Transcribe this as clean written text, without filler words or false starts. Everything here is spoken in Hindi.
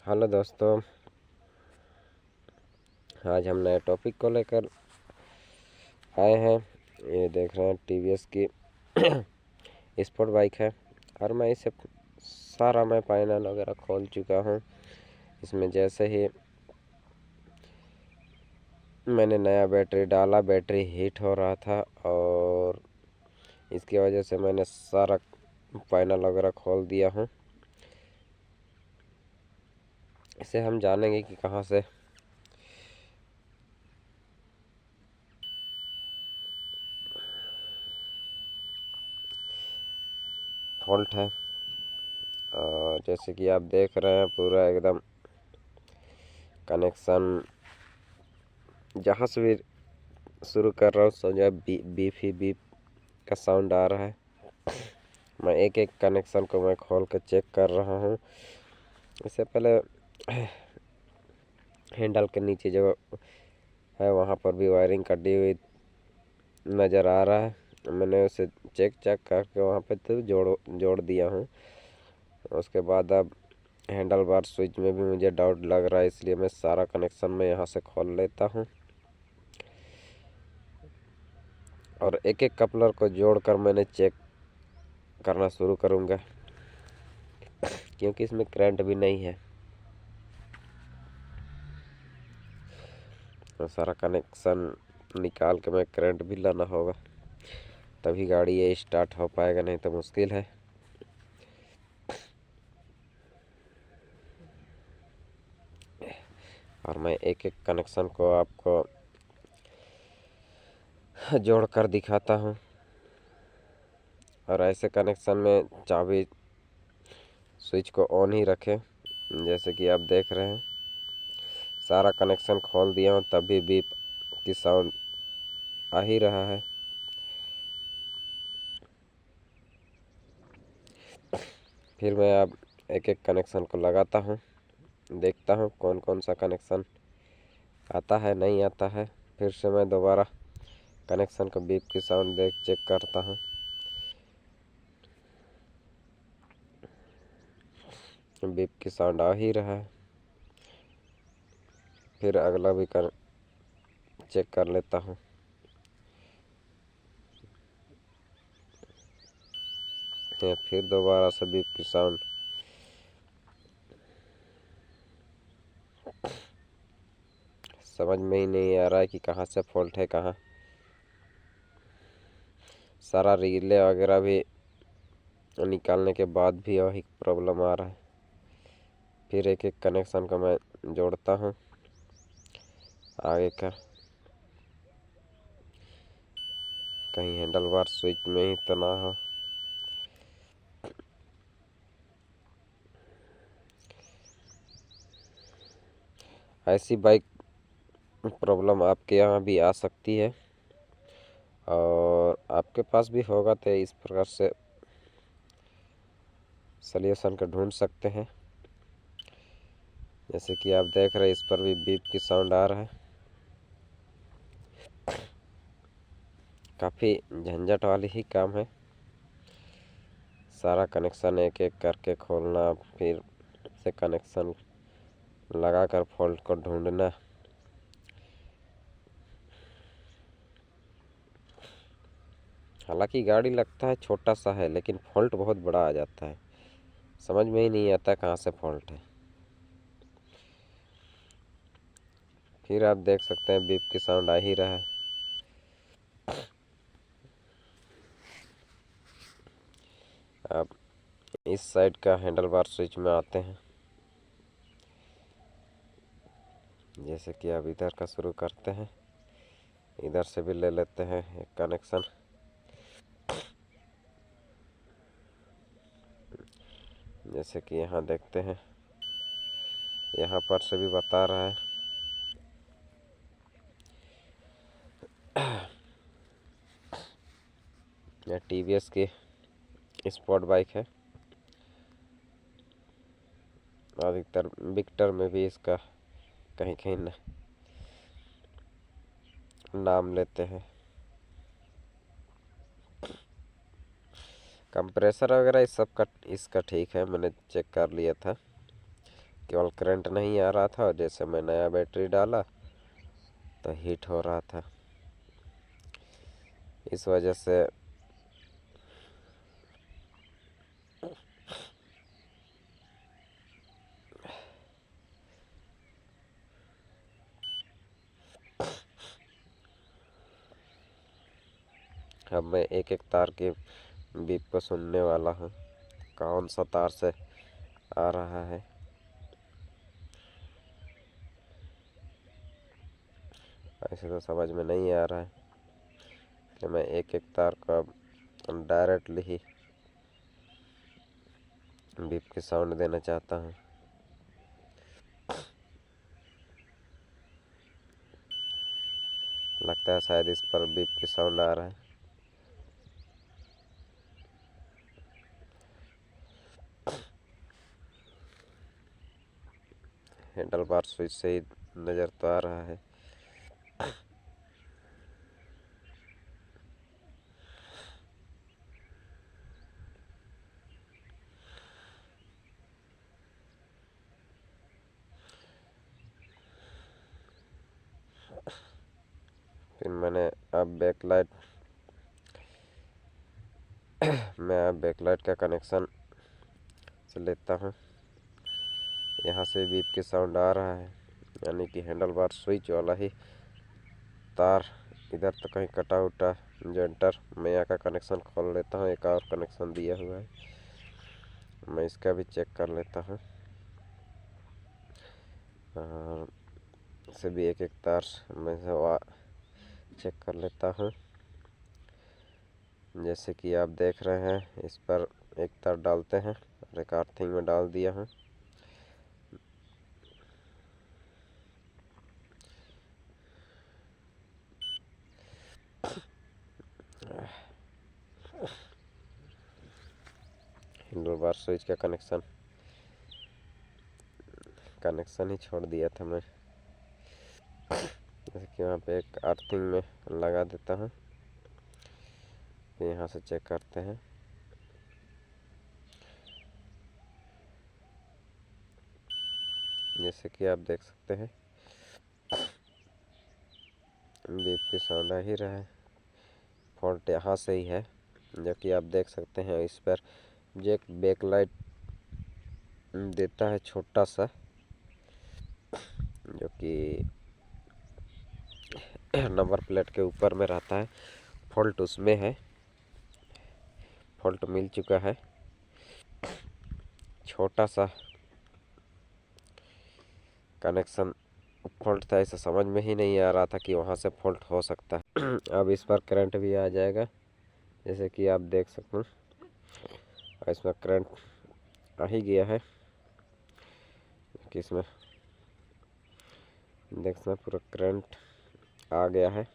हेलो दोस्तों, आज हम नए टॉपिक को लेकर आए हैं। ये देख रहे हैं टीवीएस की स्पोर्ट बाइक है और मैं इसे सारा मैं पैनल वगैरह खोल चुका हूँ। इसमें जैसे ही मैंने नया बैटरी डाला, बैटरी हीट हो रहा था और इसकी वजह से मैंने सारा पैनल वगैरह खोल दिया हूँ। इसे हम जानेंगे कि कहाँ से फॉल्ट है। और जैसे कि आप देख रहे हैं पूरा एकदम कनेक्शन जहाँ से भी शुरू कर रहा हूँ समझो बीप ही बीप का साउंड आ रहा है। मैं एक एक कनेक्शन को मैं खोल कर चेक कर रहा हूँ। इससे पहले हैंडल के नीचे जो है वहाँ पर भी वायरिंग कटी हुई नज़र आ रहा है। मैंने उसे चेक करके वहाँ पे तो जोड़ दिया हूँ। उसके बाद अब हैंडल बार स्विच में भी मुझे डाउट लग रहा है, इसलिए मैं सारा कनेक्शन में यहाँ से खोल लेता हूँ और एक एक कपलर को जोड़कर मैंने चेक करना शुरू करूँगा, क्योंकि इसमें करंट भी नहीं है। तो सारा कनेक्शन निकाल के मैं करंट भी लाना होगा, तभी गाड़ी ये स्टार्ट हो पाएगा, नहीं तो मुश्किल है। और मैं एक एक कनेक्शन को आपको जोड़ कर दिखाता हूँ। और ऐसे कनेक्शन में चाबी स्विच को ऑन ही रखें। जैसे कि आप देख रहे हैं सारा कनेक्शन खोल दिया हूँ, तब भी बीप की साउंड आ ही रहा है। फिर मैं अब एक एक कनेक्शन को लगाता हूँ, देखता हूँ कौन कौन सा कनेक्शन आता है नहीं आता है। फिर से मैं दोबारा कनेक्शन को बीप की साउंड चेक करता हूँ। बीप की साउंड आ ही रहा है। फिर अगला भी चेक कर लेता हूँ। फिर दोबारा से बीप की साउंड। समझ में ही नहीं आ रहा है कि कहाँ से फॉल्ट है कहाँ। सारा रिले वगैरह भी निकालने के बाद भी वही प्रॉब्लम आ रहा है। फिर एक एक कनेक्शन को मैं जोड़ता हूँ आगे का, कहीं हैंडल बार स्विच में ही तो ना हो। ऐसी बाइक प्रॉब्लम आपके यहाँ भी आ सकती है और आपके पास भी होगा तो इस प्रकार से सॉल्यूशन को ढूंढ सकते हैं। जैसे कि आप देख रहे हैं इस पर भी बीप की साउंड आ रहा है। काफ़ी झंझट वाली ही काम है, सारा कनेक्शन एक एक करके खोलना, फिर से कनेक्शन लगाकर फॉल्ट को ढूंढना। हालांकि गाड़ी लगता है छोटा सा है, लेकिन फॉल्ट बहुत बड़ा आ जाता है। समझ में ही नहीं आता कहाँ से फॉल्ट है। फिर आप देख सकते हैं बीप की साउंड आ ही रहा है। अब इस साइड का हैंडल बार स्विच में आते हैं। जैसे कि अब इधर का शुरू करते हैं, इधर से भी ले लेते हैं एक कनेक्शन। जैसे कि यहाँ देखते हैं, यहाँ पर से भी बता रहा है। यह टीवीएस की स्पोर्ट बाइक है। अधिकतर विक्टर में भी इसका कहीं कहीं नाम लेते हैं। कंप्रेसर वगैरह इस सब का इसका ठीक है, मैंने चेक कर लिया था। केवल करंट नहीं आ रहा था, और जैसे मैं नया बैटरी डाला तो हीट हो रहा था। इस वजह से अब मैं एक एक तार के बीप को सुनने वाला हूँ, कौन सा तार से आ रहा है। ऐसे तो समझ में नहीं आ रहा है कि मैं एक एक तार को अब डायरेक्टली ही बीप की साउंड देना चाहता हूँ। लगता है शायद इस पर बीप की साउंड आ रहा है। हैंडल बार स्विच से ही नज़र तो आ रहा है। फिर मैंने अब बैकलाइट मैं अब बैकलाइट का कनेक्शन से लेता हूँ। यहाँ से बीप की साउंड आ रहा है, यानी कि हैंडल बार स्विच वाला ही तार इधर तो कहीं कटा उटा जॉइंटर। मैं यहाँ का कनेक्शन खोल लेता हूँ, एक और कनेक्शन दिया हुआ है, मैं इसका भी चेक कर लेता हूँ। इसे भी एक एक तार मैं चेक कर लेता हूँ। जैसे कि आप देख रहे हैं, इस पर एक तार डालते हैं और एक अर्थिंग में डाल दिया हूँ। हैंडल बार स्विच का कनेक्शन ही छोड़ दिया था मैं। जैसे कि वहाँ पे एक अर्थिंग में लगा देता हूँ। यहाँ से चेक करते हैं। जैसे कि आप देख सकते हैं, बीप की साउंड आ ही रहा है। फॉल्ट यहाँ से ही है, जो कि आप देख सकते हैं। इस पर जो एक बैकलाइट देता है छोटा सा, जो कि नंबर प्लेट के ऊपर में रहता है, फॉल्ट उसमें है। फॉल्ट मिल चुका है। छोटा सा कनेक्शन फॉल्ट था, इसे समझ में ही नहीं आ रहा था कि वहाँ से फॉल्ट हो सकता है। अब इस पर करंट भी आ जाएगा, जैसे कि आप देख सकते हैं। इसमें करंट आ ही गया है, कि इसमें देख सकते हैं पूरा करंट आ गया है।